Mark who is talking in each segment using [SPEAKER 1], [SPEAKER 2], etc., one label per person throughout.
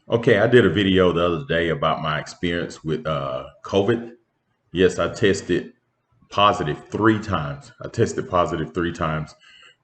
[SPEAKER 1] Okay, I did a video the other day about my experience with COVID. Yes, I tested positive 3 times. I tested positive 3 times.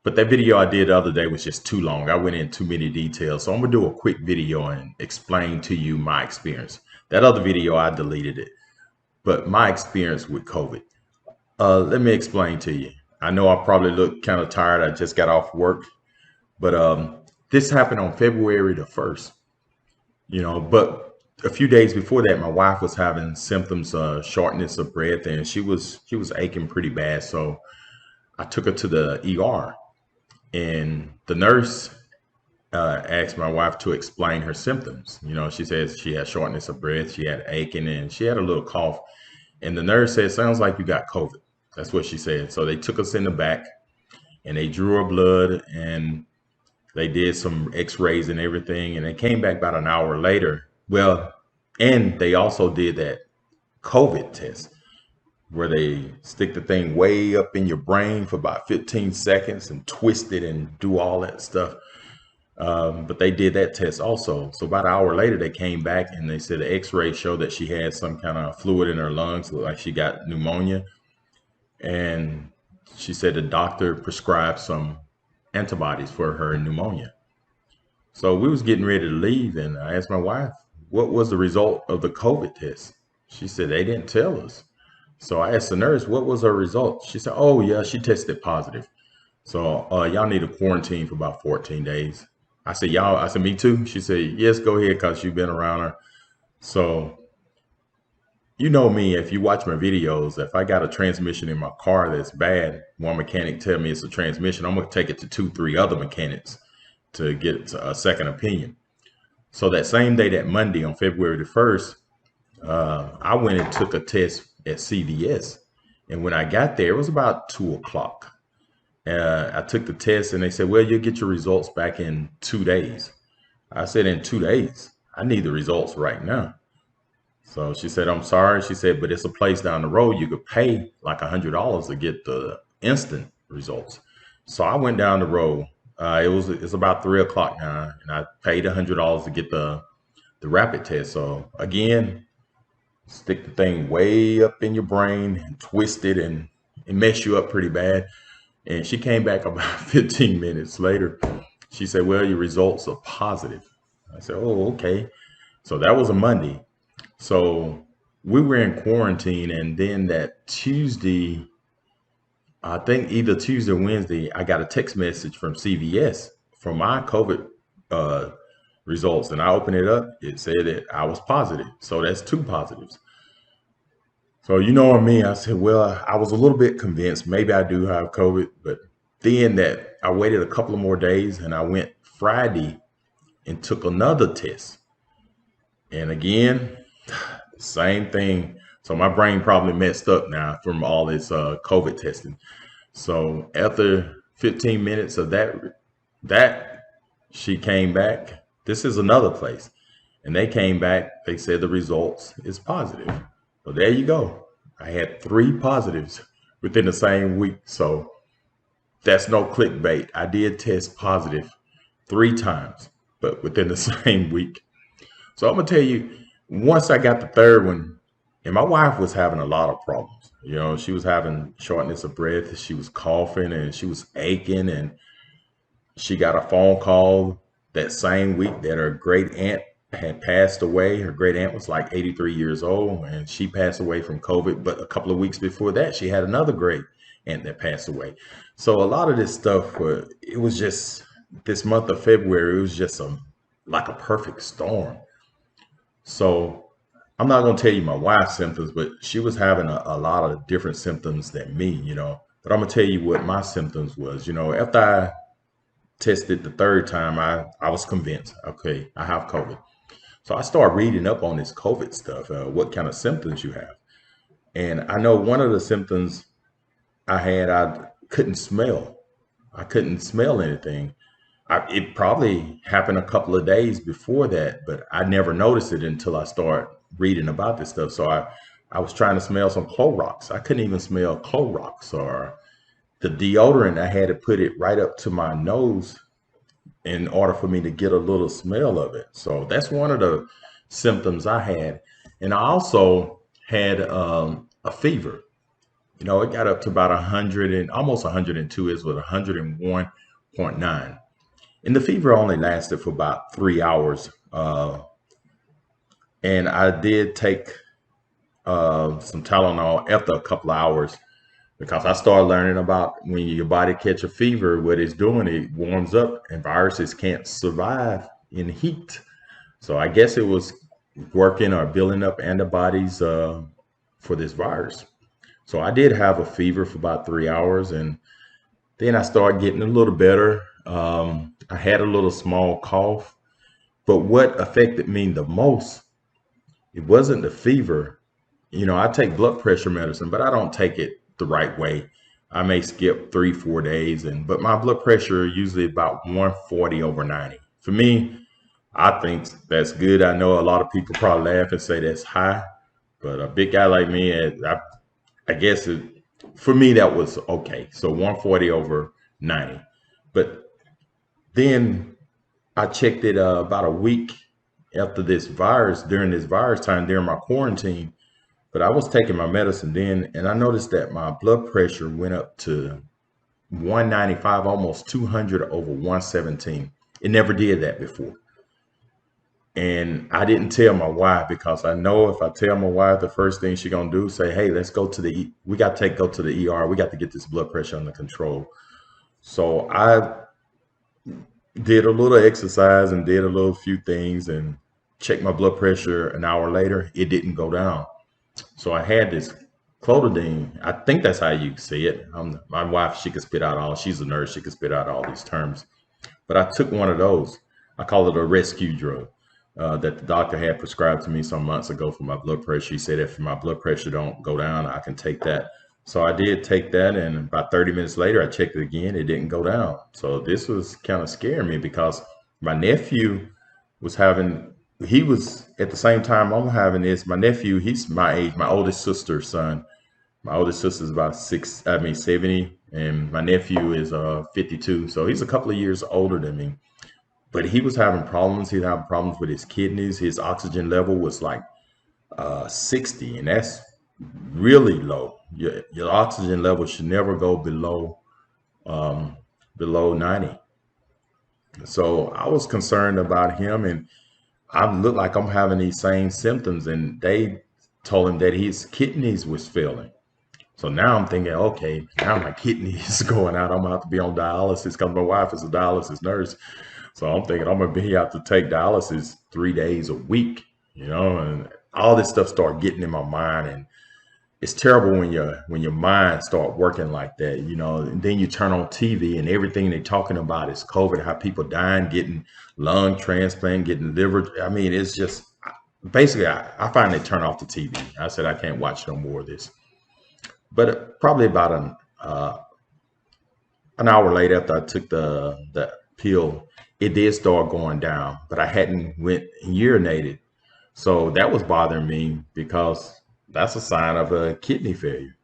[SPEAKER 1] But that video I did the other day was just too long. I went in too many details. So I'm gonna do a quick video and explain to you my experience. That other video, I deleted it. But my experience with COVID. Let me explain to you. I know I probably look kind of tired. I just got off work. But this happened on February the 1st. But a few days before that, my wife was having symptoms of shortness of breath, and she was aching pretty bad. So I took her to the ER, and the nurse asked my wife to explain her symptoms. She says she had shortness of breath, she had aching, and she had a little cough. And the nurse said, "Sounds like you got COVID." That's what she said. So they took us in the back, and they drew her blood, and they did some x-rays and everything, and they came back about an hour later. Well, and they also did that COVID test where they stick the thing way up in your brain for about 15 seconds and twist it and do all that stuff. But they did that test also. So about an hour later, they came back and they said the x-ray showed that she had some kind of fluid in her lungs, looked like she got pneumonia. And she said the doctor prescribed some antibodies for her pneumonia. So we was getting ready to leave, and I asked my wife, what was the result of the COVID test? She said they didn't tell us. So I asked the nurse, what was her result? She said, oh yeah, she tested positive. So y'all need to quarantine for about 14 days. I said, y'all, I said, me too. She said, yes, go ahead, because you've been around her. So you know me, if you watch my videos, if I got a transmission in my car that's bad, one mechanic tell me it's a transmission, I'm gonna take it to 2, 3 other mechanics to get a second opinion. So that same day, that Monday on February the 1st, I went and took a test at CVS. And when I got there, it was about 2 o'clock. I took the test and they said, well, you'll get your results back in 2 days. I said, in 2 days? I need the results right now. So she said, I'm sorry. She said, but it's a place down the road. You could pay like $100 to get the instant results. So I went down the road. It's about 3 o'clock now, and I paid $100 to get the rapid test. So again, stick the thing way up in your brain and twist it and mess you up pretty bad. And she came back about 15 minutes later. She said, well, your results are positive. I said, oh, okay. So that was a Monday. So we were in quarantine, and then that Tuesday, I think either Tuesday or Wednesday, I got a text message from CVS for my COVID uh, results, and I opened it up. It said that I was positive, so that's 2 positives. So you know what I mean? I said, well, I was a little bit convinced maybe I do have COVID, but then that I waited a couple of more days, and I went Friday and took another test, and again, same thing. So my brain probably messed up now from all this COVID testing. So after 15 minutes of that she came back. This is another place, and they came back. They said the results is positive. So there you go. I had 3 positives within the same week. So that's no clickbait. I did test positive 3 times, but within the same week. So I'm gonna tell you, once I got the third one, and my wife was having a lot of problems. She was having shortness of breath, she was coughing, and she was aching, and she got a phone call that same week that her great aunt had passed away. Her great aunt was like 83 years old, and she passed away from COVID. But a couple of weeks before that, she had another great aunt that passed away. So a lot of this stuff, it was just this month of February, it was just like a perfect storm. So I'm not going to tell you my wife's symptoms, but she was having a lot of different symptoms than me. But I'm going to tell you what my symptoms was. After I tested the third time, I was convinced, okay, I have COVID. So I started reading up on this COVID stuff, what kind of symptoms you have. And I know one of the symptoms I had, I couldn't smell. I couldn't smell anything. It probably happened a couple of days before that, but I never noticed it until I started reading about this stuff. So I was trying to smell some Clorox. I couldn't even smell Clorox, or the deodorant. I had to put it right up to my nose in order for me to get a little smell of it. So that's one of the symptoms I had. And I also had a fever. It got up to about 100 and almost 102. It was 101.9. And the fever only lasted for about 3 hours. And I did take some Tylenol after a couple of hours because I started learning about when your body catch a fever, what it's doing, it warms up and viruses can't survive in heat. So I guess it was working or building up antibodies for this virus. So I did have a fever for about 3 hours, and then I started getting a little better. I had a little small cough, but what affected me the most, it wasn't the fever. I take blood pressure medicine, but I don't take it the right way. I may skip 3, 4 days, but my blood pressure usually about 140 over 90. For me, I think that's good. I know a lot of people probably laugh and say that's high, but a big guy like me, I guess for me that was okay. So 140 over 90. But then I checked it about a week after during this virus time, during my quarantine. But I was taking my medicine then, and I noticed that my blood pressure went up to 195, almost 200 over 117. It never did that before. And I didn't tell my wife because I know if I tell my wife, the first thing she's gonna do is say, "Hey, let's go to we got to go to the ER. We got to get this blood pressure under control." So I did a little exercise and did a little few things and checked my blood pressure. An hour later, it didn't go down. So I had this clotidine. I think that's how you say it. My wife, she could spit out she's a nurse. She could spit out all these terms. But I took one of those. I call it a rescue drug that the doctor had prescribed to me some months ago for my blood pressure. He said if my blood pressure don't go down, I can take that. So I did take that, and about 30 minutes later, I checked it again. It didn't go down. So this was kind of scaring me because my nephew was he was at the same time I'm having this. My nephew, he's my age, my oldest sister's son. My oldest sister's about 70, and my nephew is 52. So he's a couple of years older than me. But he was having problems. He was having problems with his kidneys. His oxygen level was like 60, and that's really low. Your oxygen level should never go below 90. So I was concerned about him, and I look like I'm having these same symptoms, and they told him that his kidneys was failing. So now I'm thinking, okay, now my kidney is going out. I'm gonna have to be on dialysis because my wife is a dialysis nurse. So I'm thinking I'm gonna be out to take dialysis 3 days a week, and all this stuff started getting in my mind. And it's terrible when your mind start working like that, and then you turn on TV and everything they're talking about is COVID, how people dying, getting lung transplant, getting liver. I mean, it's just basically I finally turn off the TV. I said I can't watch no more of this. But probably about an hour later after I took the pill, it did start going down, but I hadn't went and urinated. So that was bothering me because that's a sign of a kidney failure.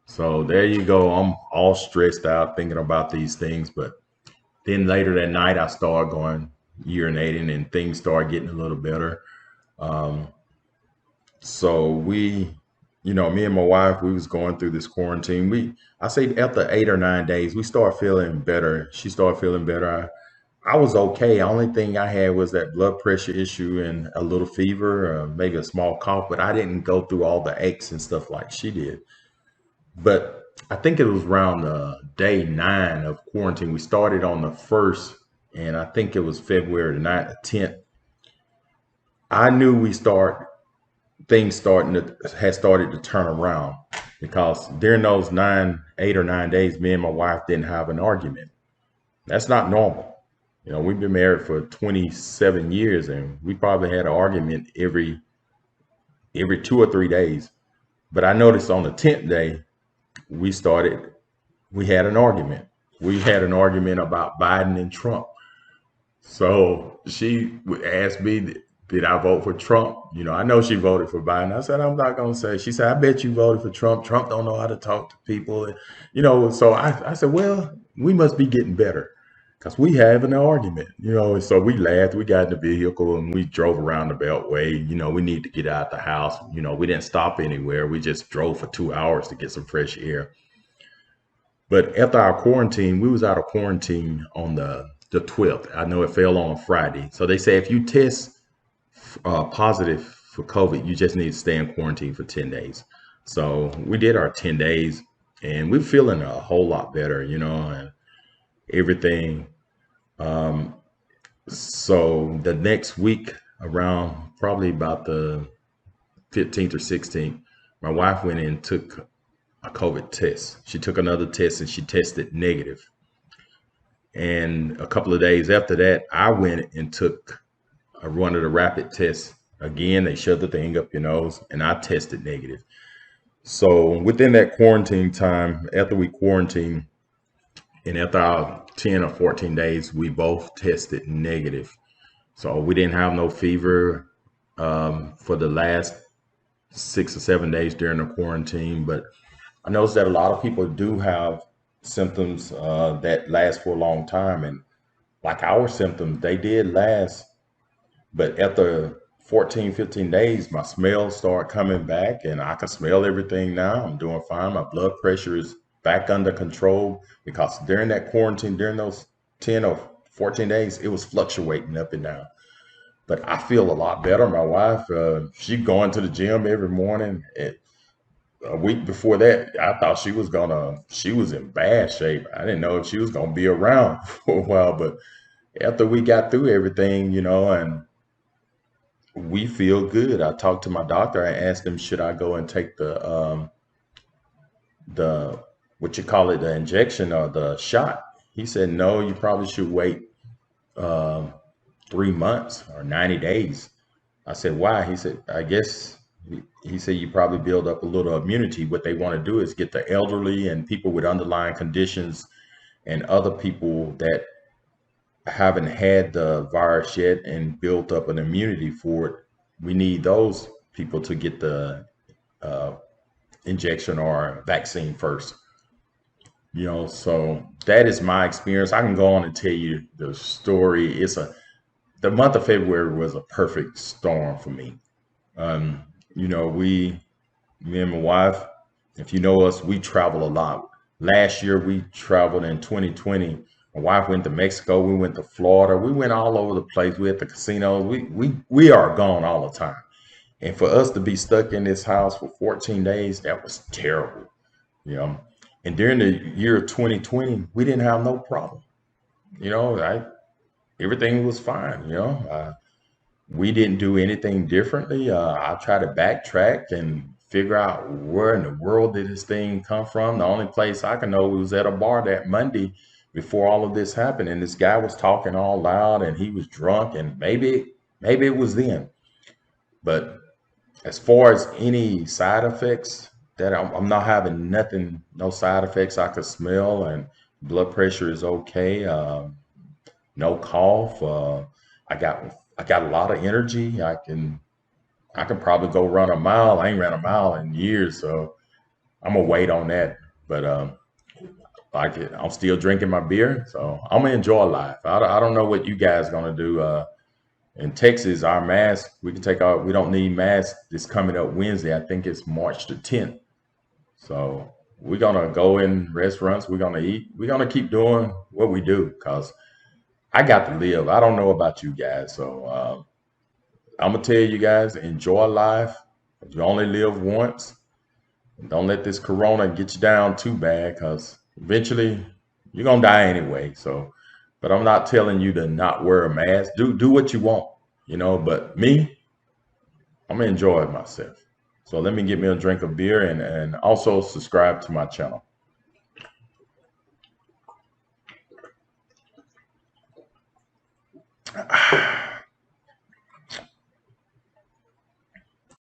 [SPEAKER 1] So there you go. I'm all stressed out thinking about these things. But then later that night, I started going urinating and things started getting a little better. Um, so me and my wife, we was going through this quarantine. I say after 8 or 9 days, we started feeling better. She started feeling better. I was okay. Only thing I had was that blood pressure issue and a little fever, maybe a small cough, but I didn't go through all the aches and stuff like she did. But I think it was around day 9 of quarantine. We started on the 1st, and I think it was February the 9th, the 10th. I knew things had started to turn around because during those 8 or 9 days, me and my wife didn't have an argument. That's not normal. We've been married for 27 years, and we probably had an argument every 2 or 3 days. But I noticed on the 10th day, we had an argument. We had an argument about Biden and Trump. So she would ask me, did I vote for Trump? I know she voted for Biden. I said, I'm not going to say. She said, I bet you voted for Trump. Trump don't know how to talk to people. So I said, well, we must be getting better. because we had an argument, you know. So we laughed. We got in the vehicle and we drove around the Beltway. You know, we need to get out the house. You know, we didn't stop anywhere. We just drove for 2 hours to get some fresh air. But after our quarantine, we was out of quarantine on the 12th. I know it fell on a Friday. So they say if you test positive for COVID, you just need to stay in quarantine for 10 days. So we did our 10 days and we're feeling a whole lot better, you know, and everything. Um, so the next week, around probably about the 15th or 16th, my wife went in and took a COVID test. She took another test and she tested negative. And a couple of days after that, I went and took one of the rapid tests. Again, they shoved the thing up your nose and I tested negative. So within that quarantine time, after we quarantined and after our 10 or 14 days, we both tested negative. So we didn't have no fever for the last 6 or 7 days during the quarantine. But I noticed that a lot of people do have symptoms that last for a long time. And like our symptoms, they did last. But after 14, 15 days, my smells start coming back and I can smell everything now. I'm doing fine. My blood pressure is back under control because during that quarantine, during those 10 or 14 days, it was fluctuating up and down. But I feel a lot better. My wife, she going to the gym every morning. A week before that, I thought she was in bad shape. I didn't know if she was gonna be around for a while, but after we got through everything, you know, and we feel good. I talked to my doctor. I asked him, should I go and take the what you call it, the injection or the shot? He said, no, you probably should wait um, 3 months or 90 days. I said, why? He said, I guess he said you probably build up a little immunity. What they want to do is get the elderly and people with underlying conditions and other people that haven't had the virus yet and built up an immunity for it. We need those people to get the uh, injection or vaccine first. You know, so that is my experience. I can go on and tell you the story. The month of February was a perfect storm for me. Um, you know, me and my wife, if you know us, we travel a lot. Last year we traveled in 2020. My wife went to Mexico. We went to Florida. We went all over the place. We at the casinos. We are gone all the time. And for us to be stuck in this house for 14 days, that was terrible. You know. And during the year 2020, we didn't have no problem. You know, everything was fine. You know, we didn't do anything differently. I tried to backtrack and figure out where in the world did this thing come from. The only place I can know was at a bar that Monday before all of this happened, and this guy was talking all loud, and he was drunk, and maybe it was then. But as far as any side effects, that I'm not having nothing, no side effects I could smell, and blood pressure is okay. No cough. I got a lot of energy. I can probably go run a mile. I ain't ran a mile in years, so I'm gonna wait on that. But I'm still drinking my beer, so I'm gonna enjoy life. I don't know what you guys gonna do. In Texas, our mask we can take our we don't need masks. This coming up Wednesday. I think it's March the 10th. So we're gonna go in restaurants. We're gonna eat. We're gonna keep doing what we do because I got to live. I don't know about you guys, so I'm gonna tell you guys, enjoy life. You only live once. Don't let this corona get you down too bad, because eventually you're gonna die anyway. So, but I'm not telling you to not wear a mask. Do what you want, you know. But me, I'm gonna enjoy myself. So let me get me a drink of beer and also subscribe to my channel.